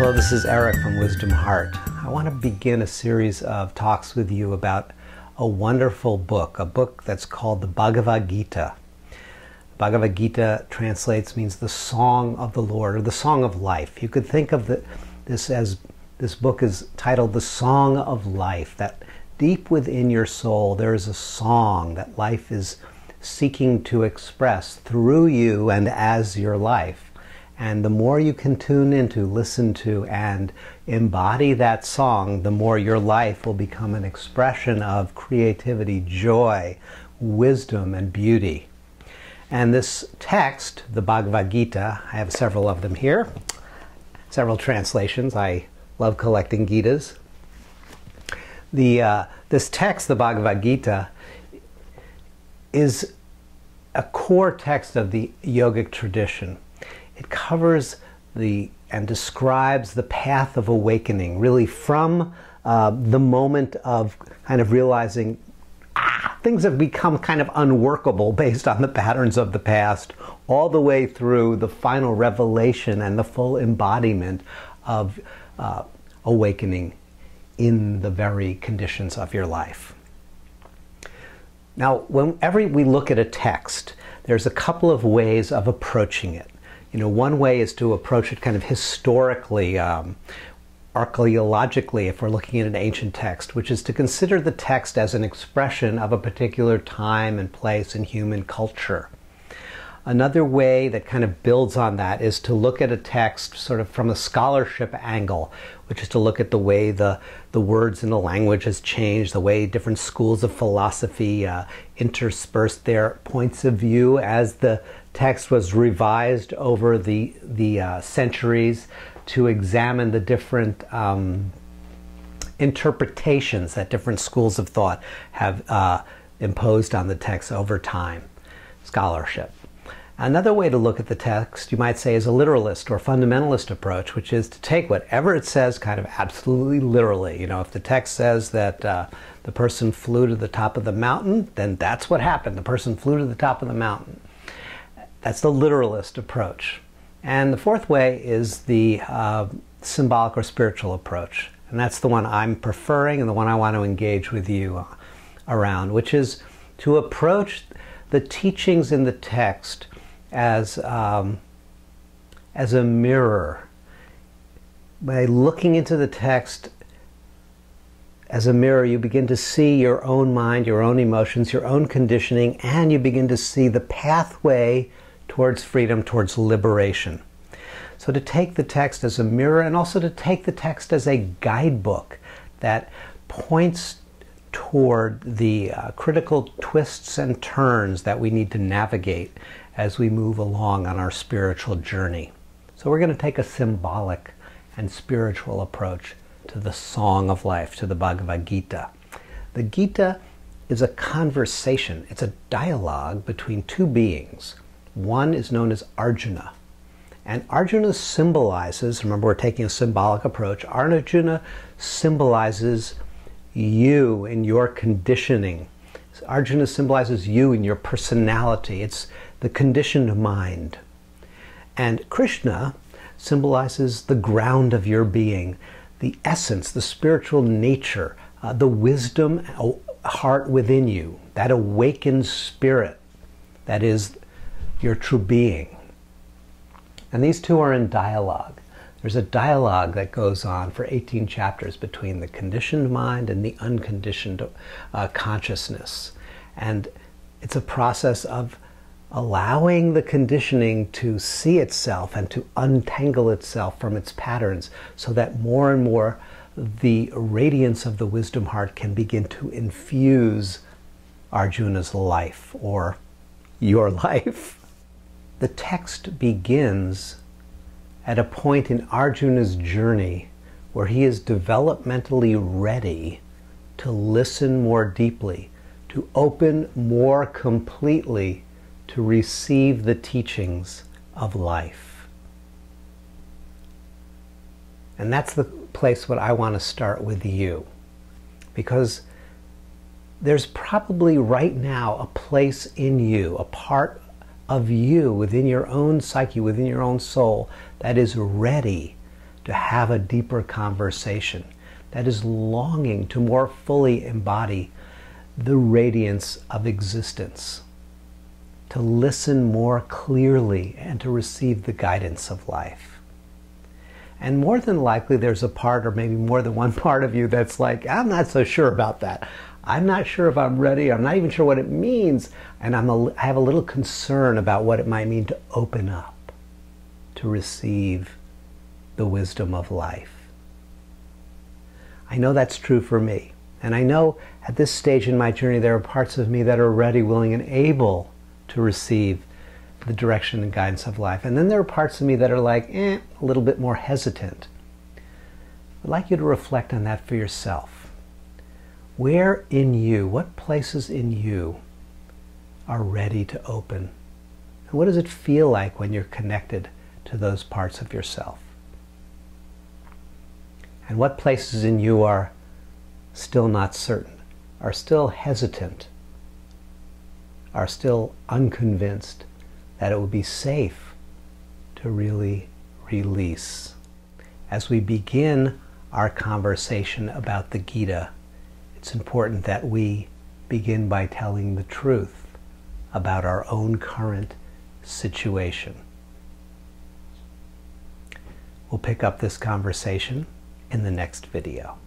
Hello, this is Eric from Wisdom Heart. I want to begin a series of talks with you about a wonderful book, a book that's called the Bhagavad Gita. Bhagavad Gita means the song of the Lord, or the song of life. You could think of this book is titled The Song of Life, that deep within your soul there is a song that life is seeking to express through you and as your life. And the more you can tune into, listen to, and embody that song, the more your life will become an expression of creativity, joy, wisdom, and beauty. And this text, the Bhagavad Gita, I have several of them here, several translations. I love collecting Gitas. This text, the Bhagavad Gita, is a core text of the yogic tradition. It covers and describes the path of awakening, really from the moment of kind of realizing things have become kind of unworkable based on the patterns of the past, all the way through the final revelation and the full embodiment of awakening in the very conditions of your life. Now, whenever we look at a text, there's a couple of ways of approaching it. You know, one way is to approach it kind of historically, archaeologically, if we're looking at an ancient text, which is to consider the text as an expression of a particular time and place in human culture. Another way that kind of builds on that is to look at a text sort of from a scholarship angle, which is to look at the way the words in the language has changed, the way different schools of philosophy interspersed their points of view as the text was revised over the centuries, to examine the different interpretations that different schools of thought have imposed on the text over time. Scholarship. Another way to look at the text, you might say, is a literalist or fundamentalist approach, which is to take whatever it says kind of absolutely literally. You know, if the text says that the person flew to the top of the mountain, then that's what happened. The person flew to the top of the mountain. That's the literalist approach. And the fourth way is the symbolic or spiritual approach. And that's the one I'm preferring and the one I want to engage with you around, which is to approach the teachings in the text as a mirror. By looking into the text as a mirror, you begin to see your own mind, your own emotions, your own conditioning, and you begin to see the pathway towards freedom, towards liberation. So to take the text as a mirror, and also to take the text as a guidebook that points toward the critical twists and turns that we need to navigate as we move along on our spiritual journey. So we're going to take a symbolic and spiritual approach to the Song of Life, to the Bhagavad Gita. The Gita is a conversation. It's a dialogue between two beings. One is known as Arjuna. And Arjuna symbolizes, remember we're taking a symbolic approach, Arjuna symbolizes you and your conditioning. Arjuna symbolizes you and your personality. It's the conditioned mind. And Krishna symbolizes the ground of your being, the essence, the spiritual nature, the wisdom heart within you, that awakened spirit that is your true being. And these two are in dialogue. There's a dialogue that goes on for 18 chapters between the conditioned mind and the unconditioned consciousness. And it's a process of allowing the conditioning to see itself and to untangle itself from its patterns, so that more and more the radiance of the wisdom heart can begin to infuse Arjuna's life, or your life. The text begins at a point in Arjuna's journey where he is developmentally ready to listen more deeply, to open more completely to receive the teachings of life. And that's the place what I want to start with you, because there's probably right now a place in you, a part of you within your own psyche, within your own soul, that is ready to have a deeper conversation, that is longing to more fully embody the radiance of existence, to listen more clearly and to receive the guidance of life. And more than likely there's a part, or maybe more than one part of you that's like, I'm not so sure about that. I'm not sure if I'm ready. I'm not even sure what it means. And I have a little concern about what it might mean to open up, to receive the wisdom of life. I know that's true for me. And I know at this stage in my journey there are parts of me that are ready, willing, and able to receive the direction and guidance of life. And then there are parts of me that are like, a little bit more hesitant. I'd like you to reflect on that for yourself. Where in you, what places in you are ready to open? And what does it feel like when you're connected to those parts of yourself? And what places in you are still not certain, are still hesitant, are still unconvinced that it would be safe to really release? As we begin our conversation about the Gita, it's important that we begin by telling the truth about our own current situation. We'll pick up this conversation in the next video.